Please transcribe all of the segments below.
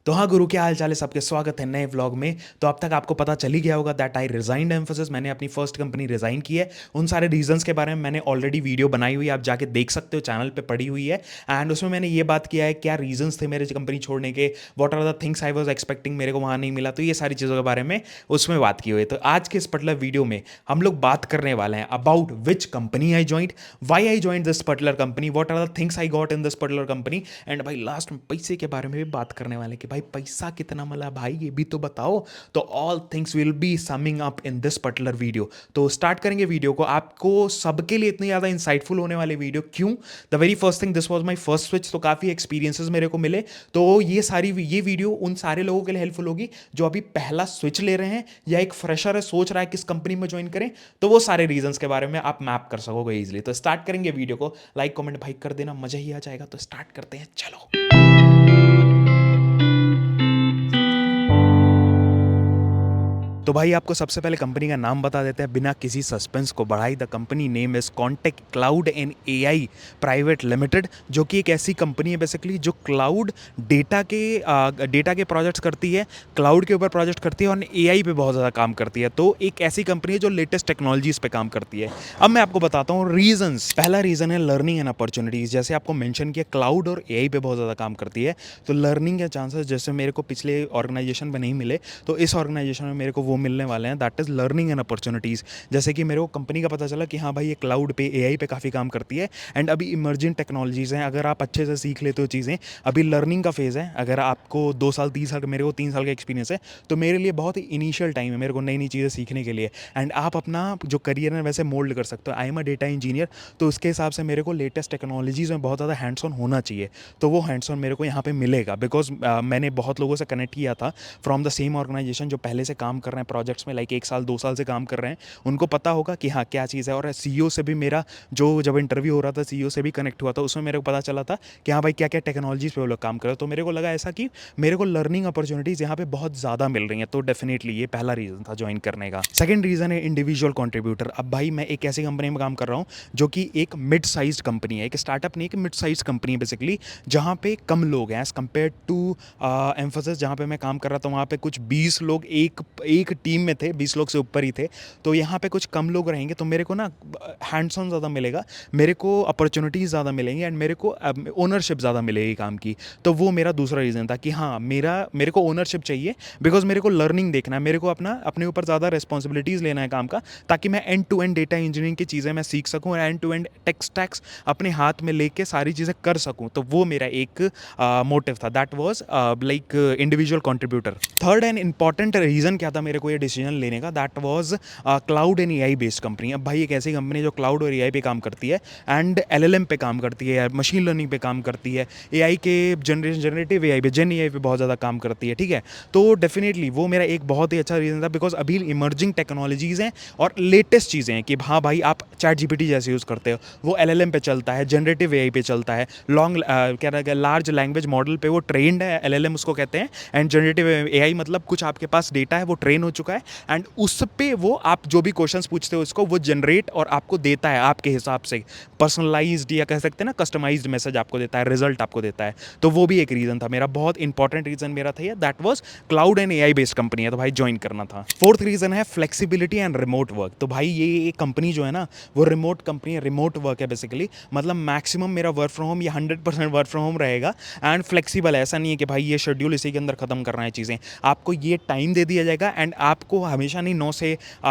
तो हाँ गुरु, क्या हाल चाल है सबके। स्वागत है नए व्लॉग में। तो अब तक आपको पता चल ही गया होगा दैट आई रिजाइंड एम्फोसिस। मैंने अपनी फर्स्ट कंपनी रिजाइन की है। उन सारे रीजंस के बारे में मैंने ऑलरेडी वीडियो बनाई हुई है, आप जाके देख सकते हो, चैनल पे पड़ी हुई है। एंड उसमें मैंने ये बात किया है क्या रीजंस थे मेरे कंपनी छोड़ने के, what are the things I was expecting, मेरे को वहाँ नहीं मिला, तो ये सारी चीज़ों के बारे में उसमें बात की हुई है। तो आज के इस पर्टिकुलर वीडियो में हम लोग बात करने वाले हैं about which company I joined, why I joined this particular company, what are the things I got in this particular company. And भाई लास्ट में पैसे के बारे में भी बात करने वाले हैं कि भाई पैसा कितना मिला भाई, ये भी तो बताओ। तो all things will be summing up in this particular video. तो स्टार्ट करेंगे वीडियो को। आपको सबके लिए इतनी ज़्यादा इंसाइटफुल होने वाले वीडियो क्यों? The very first thing, this was my first switch, तो काफ़ी एक्सपीरियंसेस मेरे को मिले। तो ये वीडियो उन सारे लोगों के लिए हेल्पफुल होगी जो अभी पहला स्विच ले रहे हैं या एक फ्रेशर है, सोच रहा है किस कंपनी में ज्वाइन करें। तो वो सारे रीजंस के बारे में आप मैप कर सकोगे इजीली। तो स्टार्ट करेंगे वीडियो को। लाइक कमेंट भाई कर देना, मजा ही आ जाएगा। तो स्टार्ट करते हैं, चलो। तो भाई आपको सबसे पहले कंपनी का नाम बता देते हैं बिना किसी सस्पेंस को बढ़ाई। The company name is Contec cloud and AI private limited, जो कि एक ऐसी कंपनी है बेसिकली जो क्लाउड डेटा के प्रोजेक्ट्स करती है, क्लाउड के ऊपर प्रोजेक्ट करती है और एआई पे बहुत ज़्यादा काम करती है। तो एक ऐसी कंपनी है जो लेटेस्ट टेक्नोलॉजीज पे काम करती है। अब मैं आपको बताता हूँ रीजंस। पहला रीज़न है लर्निंग एंड अपॉर्चुनिटीज़। जैसे आपको मेंशन किया, क्लाउड और एआई पे बहुत ज़्यादा काम करती है, तो लर्निंग के चांसेस जैसे मेरे को पिछले ऑर्गेनाइजेशन में नहीं मिले, तो इस ऑर्गेनाइजेशन में मेरे को वो मिलने वाले हैं, that is learning and opportunities. जैसे कि मेरे को कंपनी का पता चला कि हाँ भाई ये क्लाउड पे एआई पे काफ़ी काम करती है एंड अभी इमर्जिंग टेक्नोलॉजीज़ हैं। अगर आप अच्छे से सीख लेते हो चीज़ें, अभी लर्निंग का फेज़ है। अगर आपको 2 साल 3 साल, मेरे को 3 साल का एक्सपीरियंस है, तो मेरे लिए बहुत ही इनिशियल टाइम है मेरे को नई नई चीज़ें सीखने के लिए। एंड आप अपना जो करियर है वैसे मोल्ड कर सकते हो। I am a data engineer, तो उसके हिसाब से मेरे को लेटेस्ट टेक्नोलॉजीज़ में बहुत ज़्यादा हैंड्स ऑन होना चाहिए। तो वो हैंड्स ऑन मेरे को यहाँ पे मिलेगा बिकॉज मैंने बहुत लोगों से कनेक्ट किया था फ्रॉम द सेम ऑर्गेनाइजेशन जो पहले से काम कर रहे हैं प्रोजेक्ट्स में, लाइक 1 साल 2 साल से काम कर रहे हैं। उनको पता होगा कि हाँ क्या चीज़ है। और सीईओ से भी मेरा जो जब इंटरव्यू हो रहा था, सीईओ से भी कनेक्ट हुआ था, उसमें मेरे को पता चला था कि हाँ भाई क्या क्या टेक्नोलॉजीज़ पे वो लोग काम कर रहे हैं। तो मेरे को लगा ऐसा कि मेरे को लर्निंग अपॉर्चुनिटीज़ यहाँ पे बहुत ज़्यादा मिल रही हैं। तो डेफिनेटली ये पहला रीज़न था ज्वाइन करने का। सेकंड रीज़न है इंडिविजुअल कॉन्ट्रीब्यूटर। अब भाई मैं एक ऐसी कंपनी में काम कर रहा हूँ जो कि एक मिड साइज कंपनी है, एक स्टार्टअप नहीं, एक मिड साइज कंपनी है बेसिकली, जहाँ पे कम लोग हैं एज़ कम्पेयर टू एम्फोसिस जहाँ पे मैं काम कर रहा था। वहाँ पे कुछ 20 लोग एक एक टीम में थे, 20 लोग से ऊपर ही थे। तो यहाँ पे कुछ कम लोग रहेंगे, तो मेरे को ना हैंड्स ऑन ज़्यादा मिलेगा, मेरे को अपॉर्चुनिटीज़ ज़्यादा मिलेंगी एंड मेरे को ओनरशिप ज़्यादा मिलेगी काम की। तो वो मेरा दूसरा रीज़न था कि हाँ मेरे को ओनरशिप चाहिए बिकॉज मेरे को लर्निंग देखना है, मेरे को अपने ऊपर ज़्यादा रिस्पॉन्सिबिलिटीज़ लेना है काम का, ताकि मैं end to end data engineering की चीज़ें मैं सीख सकूँ और end to end tech stacks अपने हाथ में लेके सारी चीज़ें कर सकूँ। तो वो मेरा एक मोटिव था, that was like individual contributor. Third and important reason क्या था मेरे को ये डिसीजन लेने का, that was cloud and AI based company. अब भाई एक ऐसी कंपनी जो क्लाउड और एआई पे काम करती है एंड एलएलएम पे काम करती है, मशीन लर्निंग पे काम करती है, एआई के जनरेटिव एआई पे, जेन एआई पे बहुत ज़्यादा काम करती है, ठीक है। तो डेफिनेटली वो मेरा एक बहुत ही अच्छा रीज़न था बिकॉज अभी इमर्जिंग टेक्नोलॉजीज़ हैं और लेटेस्ट चीज़ें हैं कि हाँ भाई आप चैट जीपीटी जैसे यूज़ करते हो, वो एलएलएम पे चलता है, जनरेटिव एआई पे चलता है, क्या कहते हैं लार्ज लैंग्वेज मॉडल पे वो ट्रेंड है, एलएलएम उसको कहते हैं। एंड जनरेटिव एआई मतलब कुछ आपके पास डेटा है, वो ट्रेन हो चुका है एंड उस पे वो आप जो भी क्वेश्चंस पूछते हो उसको वो जनरेट और आपको देता है आपके हिसाब से पर्सनलाइज्ड, या कह सकते हैं ना कस्टमाइज्ड मैसेज आपको देता है, रिजल्ट आपको देता है। तो वो भी एक रीज़न था मेरा, बहुत इंपॉर्टेंट रीज़न मेरा था ये, that was cloud and AI based company है, तो भाई ज्वाइन करना था। फोर्थ रीज़न है फ्लेक्सिबिलिटी एंड रिमोट वर्क। तो भाई ये कंपनी जो है ना वो रिमोट कंपनी है, रिमोट वर्क है बेसिकली, मतलब मैक्सिमम मेरा वर्क फ्रॉम होम या 100% वर्क फ्रॉम होम रहेगा एंड फ्लेक्सिबल है। ऐसा नहीं है कि भाई ये शेड्यूल इसी के अंदर ख़त्म करना है चीज़ें, आपको ये टाइम दे दिया जाएगा एंड आपको हमेशा नहीं 9 से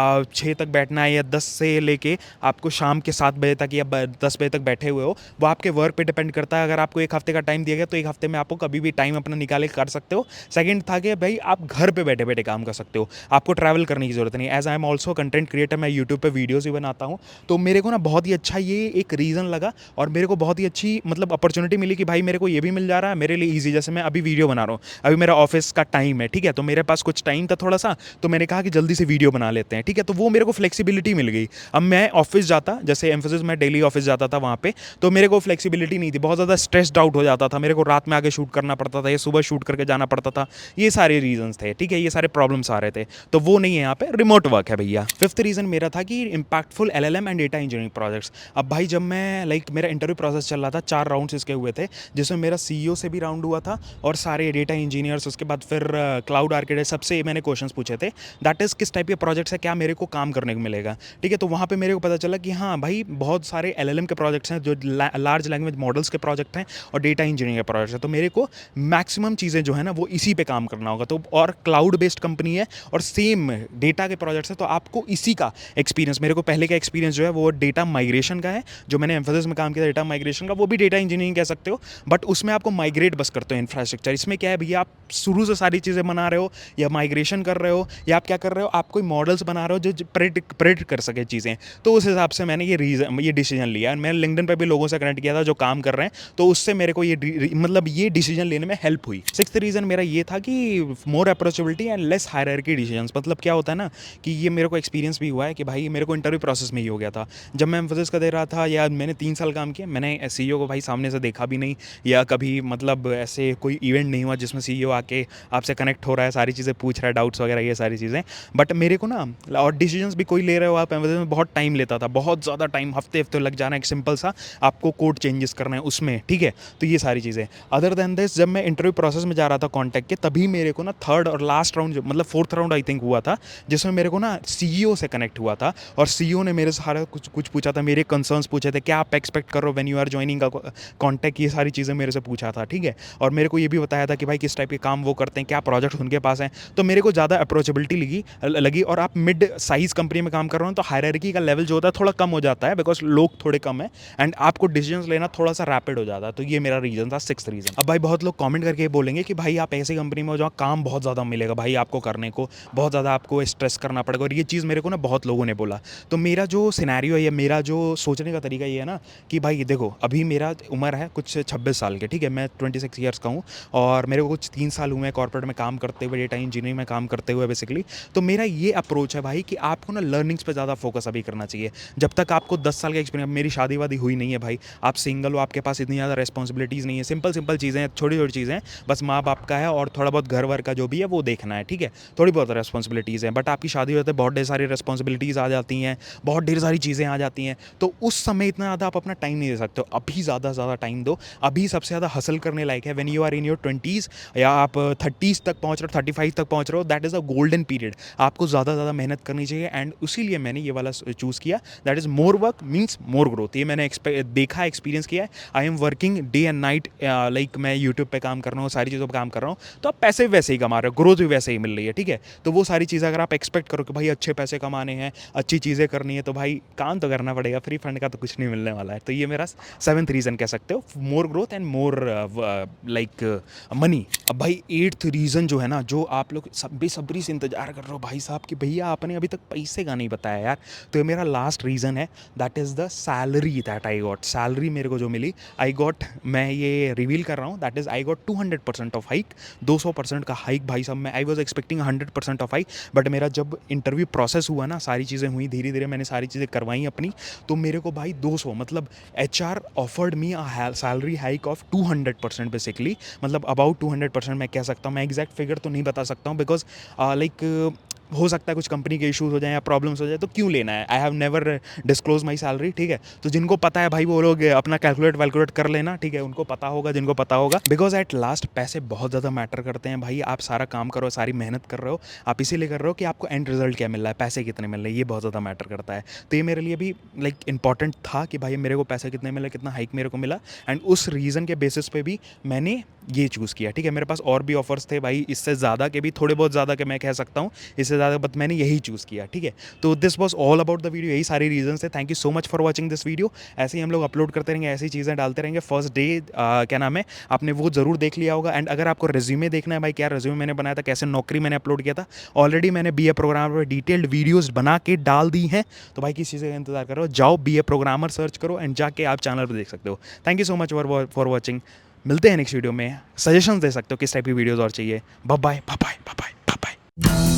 6 तक बैठना है या 10 से लेके आपको शाम के 7 बजे तक या 10 बजे तक बैठे हुए हो, वो आपके वर्क पे डिपेंड करता है। अगर आपको एक हफ्ते का टाइम दिया गया तो एक हफ्ते में आपको कभी भी टाइम अपना निकाले कर सकते हो। सेकंड था कि भाई आप घर पे बैठे बैठे काम कर सकते हो, आपको ट्रैवल करने की ज़रूरत नहीं। As I am also content creator, मैं यूट्यूब पर वीडियोज़ भी बनाता हूँ, तो मेरे को ना बहुत ही अच्छा ये एक रीज़न लगा और मेरे को बहुत ही अच्छी मतलब अपॉर्चुनिटी मिली कि भाई मेरे को ये भी मिल जा रहा है, मेरे लिए ईजी। जैसे मैं अभी वीडियो बना रहा हूँ, अभी मेरा ऑफिस का टाइम है, ठीक है, तो मेरे पास कुछ टाइम था थोड़ा सा, तो मैंने कहा कि जल्दी से वीडियो बना लेते हैं, ठीक है। तो वो मेरे को फ्लेक्सिबिलिटी मिल गई। अब मैं ऑफिस जाता, जैसे एम्फोसिस में डेली ऑफिस जाता था वहाँ पे, तो मेरे को फ्लेक्सिबिलिटी नहीं थी, बहुत ज़्यादा स्ट्रेस्ड आउट हो जाता था, मेरे को रात में आगे शूट करना पड़ता था या सुबह शूट करके जाना पड़ता था। ये सारे रीजंस थे, ठीक है, ये सारे प्रॉब्लम्स आ रहे थे। तो वो नहीं है, यहाँ पे रिमोट वर्क है भैया। फिफ्थ रीज़न मेरा था कि impactful LLM and data engineering projects. अब भाई जब मैं मेरा इंटरव्यू प्रोसेस चल रहा था, 4 राउंड्स इसके हुए थे, जिसमें मेरा CEO से भी राउंड हुआ था और सारे डेटा इंजीनियर्स, उसके बाद फिर क्लाउड आर्किटेक्ट, सबसे मैंने क्वेश्चंस पूछे थे, दैट इज़ किस टाइप के प्रोजेक्ट्स है, क्या मेरे को काम करने को मिलेगा, ठीक है। तो वहाँ पे मेरे को पता चला कि हाँ भाई बहुत सारे LLM के प्रोजेक्ट्स हैं, जो लार्ज लैंग्वेज मॉडल्स के प्रोजेक्ट हैं और डेटा इंजीनियरिंग के प्रोजेक्ट्स हैं। तो मेरे को मैक्सिमम चीज़ें जो है ना वो इसी पे काम करना होगा। तो और क्लाउड बेस्ड कंपनी है और सेम डेटा के प्रोजेक्ट्स है, तो आपको इसी का एक्सपीरियंस, मेरे को पहले का एक्सपीरियंस जो है वो डेटा माइग्रेशन का है, जो मैंने एम्फोसिस में काम किया डेटा माइग्रेशन का, वो भी डेटा इंजीनियरिंग कह सकते हो, बट उसमें आपको माइग्रेट बस करते हो इंफ्रास्ट्रक्चर। इसमें क्या है भैया, आप शुरू से सारी चीज़ें बना रहे हो या माइग्रेशन कर रहे हो या आप क्या कर रहे हो, आप कोई मॉडल्स बना रहे हो जो प्रेडिक्ट कर सके चीज़ें। तो उस हिसाब से मैंने ये डिसीजन लिया। मैंने लिंक्डइन पे भी लोगों से कनेक्ट किया था जो काम कर रहे हैं, तो उससे मेरे को ये डिसीजन लेने में हेल्प हुई। सिक्स्थ रीज़न मेरा ये था कि more approachability and less hierarchy decisions. मतलब क्या होता है ना कि ये मेरे को एक्सपीरियंस भी हुआ है कि भाई मेरे को इंटरव्यू प्रोसेस में ही हो गया था। जब मैं एम्फोसिस का दे रहा था या मैंने 3 साल काम किया, मैंने CEO को भाई सामने से देखा भी नहीं, या कभी मतलब ऐसे कोई इवेंट नहीं हुआ जिसमें CEO आके आपसे कनेक्ट हो रहा है, सारी चीज़ें पूछ रहा है, डाउट्स वगैरह ये सारी चीज़ें। बट मेरे को ना, और डिसीजंस भी कोई ले रहे हो आप एम्फोसिस में, बहुत टाइम लेता था, बहुत ज़्यादा टाइम, हफ्ते लग जाना, एक सिंपल सा आपको कोड चेंजेस करना है उसमें, ठीक है। तो ये सारी चीज़ें। अदर देन दिस, जब मैं इंटरव्यू प्रोसेस में जा रहा था कॉन्टैक्ट के, तभी मेरे को ना थर्ड और लास्ट राउंड, मतलब फोर्थ राउंड आई थिंक हुआ था, जिसमें मेरे को ना CEO से कनेक्ट हुआ था और CEO ने मेरे से सारा कुछ पूछा था, मेरे कंसर्न्स पूछे थे, क्या आप एक्सपेक्ट कर रहे हो when you are joining contact, ये सारी चीज़ें मेरे से पूछा था, ठीक है। और मेरे को ये भी बताया था कि भाई किस टाइप के काम वो करते हैं, क्या प्रोजेक्ट उनके पास हैं। तो मेरे को ज़्यादा अप्रोचेबिलिटी लगी। और आप मिड साइज कंपनी में काम कर रहे हो तो हायरार्की का लेवल जो होता है थोड़ा कम हो जाता है, बिकॉज लोग थोड़े कम है एंड आपको डिसीजंस लेना थोड़ा सा रैपिड हो जाता है। तो ये मेरा रीजन था, सिक्स्थ रीजन। अब भाई बहुत लोग कमेंट करके बोलेंगे कि भाई आप ऐसी कंपनी में हो जहाँ काम बहुत ज़्यादा मिलेगा भाई आपको करने को, बहुत ज़्यादा आपको स्ट्रेस करना पड़ेगा, और ये चीज़ मेरे को ना बहुत लोगों ने बोला। तो मेरा जो सिनेरियो है या मेरा जो सोचने का तरीका ये है ना कि भाई देखो, अभी मेरा उम्र है कुछ 26 साल के, ठीक है, मैं 26 ईयर्स का हूँ और मेरे को कुछ 3 साल हुए हैं कॉर्पोरेट में काम करते हुए, डेटा इंजीनियरिंग में काम करते हुए बेसिकली। तो मेरा ये अप्रोच है भाई कि आपको ना लर्निंग्स पे ज़्यादा फोकस अभी करना चाहिए। जब तक आपको 10 साल का एक्सपीरियंस, मेरी शादी वादी हुई नहीं है भाई, आप सिंगल हो, आपके पास इतनी ज़्यादा रिस्पॉन्सिबिलिटीज़ नहीं है, सिंपल चीज़ें हैं, छोटी चीज़ें हैं, बस माँ बाप का है और थोड़ा बहुत घर वर का जो भी है वो देखना है, ठीक है, थोड़ी बहुत रिस्पॉन्सिबिलिटीज़ हैं। बट आपकी शादी होते बहुत ढेर सारी रिस्पॉन्सिबिलिटीज़ आ जाती हैं, बहुत ढेर सारी चीज़ें आ जाती हैं, तो उस समय इतना ज़्यादा आप अपना टाइम नहीं दे सकते हो। अभी ज़्यादा टाइम दो, अभी सबसे ज़्यादा हसल करने लायक है when you are in your 20s या आप 30s तक पहुँच रहे हो, 35 तक पहुँच रहे हो, that is a golden period. आपको ज़्यादा मेहनत करनी चाहिए एंड इसीलिए मैंने ये वाला चूज़ किया, that is more work means more growth. ये मैंने देखा, एक्सपीरियंस किया है। I am working day and night, like मैं यूट्यूब पे काम कर रहा हूँ, सारी चीज़ों पर काम कर रहा हूँ, तो आप पैसे वैसे ही कमा रहे हो, ग्रोथ भी वैसे ही मिल रही है, ठीक है। तो वो सारी चीज़ें अगर आप एक्सपेक्ट करो कि भाई अच्छे पैसे कमाने हैं, अच्छी चीज़ें करनी है, तो भाई काम तो करना पड़ेगा, फ्री फंड का तो कुछ नहीं मिलने वाला है। तो ये मेरा 7th रीज़न कह सकते हो, more growth and more like money. अब भाई 8th रीज़न जो है ना, जो आप लोग बेसब्री से इंतजार कर रहे हो भाई साहब कि भैया आपने अभी तक पैसे का नहीं बताया यार, तो ये मेरा लास्ट रीज़न है, that is the salary that I got. Salary मेरे को जो मिली, आई गॉट, मैं ये रिवील कर रहा हूँ, that is I got 200% of hike, 200% का हाइक भाई साहब। मैं I was expecting 100% of hike, but मेरा जब इंटरव्यू प्रोसेस हुआ ना, सारी चीज़ें हुई, धीरे धीरे मैंने सारी चीज़ें करवाई अपनी, तो मेरे को भाई 200, मतलब HR offered me a salary hike of 200% basically, मतलब अबाउट 200% मैं कह सकता हूँ। मैं एग्जैक्ट फिगर तो नहीं बता सकता हूँ, बिकॉज लाइक हो सकता है कुछ कंपनी के इश्यूज हो जाए या प्रॉब्लम्स हो जाए, तो क्यों लेना है, I have never disclose my salary, ठीक है। तो जिनको पता है भाई वो लोग अपना कैलकुलेट कर लेना, ठीक है, उनको पता होगा, जिनको पता होगा, बिकॉज एट लास्ट पैसे बहुत ज़्यादा मैटर करते हैं भाई। आप सारा काम करो, सारी मेहनत कर रहे हो, आप इसीलिए कर रहे हो कि आपको एंड रिजल्ट क्या मिल रहा है, पैसे कितने मिल रहे हैं, ये बहुत ज़्यादा मैटर करता है। तो ये मेरे लिए भी लाइक इंपॉर्टेंट था कि भाई मेरे को पैसे कितने मिले, कितना हाइक मेरे को मिला, एंड उस रीज़न के बेसिस पे भी मैंने ये चूज़ किया, ठीक है। मेरे पास और भी ऑफर्स थे भाई, इससे ज़्यादा के भी, थोड़े बहुत ज़्यादा के मैं कह सकता हूँ, इससे ज़्यादा, बट मैंने यही चूज़ किया, ठीक है। तो this was all about the video, यही सारी रीजन थे। Thank you so much for watching this video. ऐसे ही हम लोग अपलोड करते रहेंगे, ऐसी चीज़ें डालते रहेंगे। फर्स्ट डे क्या नाम है, आपने वो ज़रूर देख लिया होगा। एंड अगर आपको रेज्यूमे देखना है भाई, क्या रेज्यूमे मैंने बनाया था, कैसे नौकरी मैंने अपलोड किया था, ऑलरेडी मैंने BA प्रोग्रामर पर डिटेल्ड वीडियोज़ बना के डाल दी हैं। तो भाई किस चीज़ का इंतजार करो, जाओ BA प्रोग्रामर सर्च करो एंड जाके आप चैनल पर देख सकते हो। Thank you so much for watching. मिलते हैं नेक्स्ट वीडियो में, सजेशंस दे सकते हो किस टाइप की वीडियोज़ और चाहिए। Bye bye bye bye bye bye.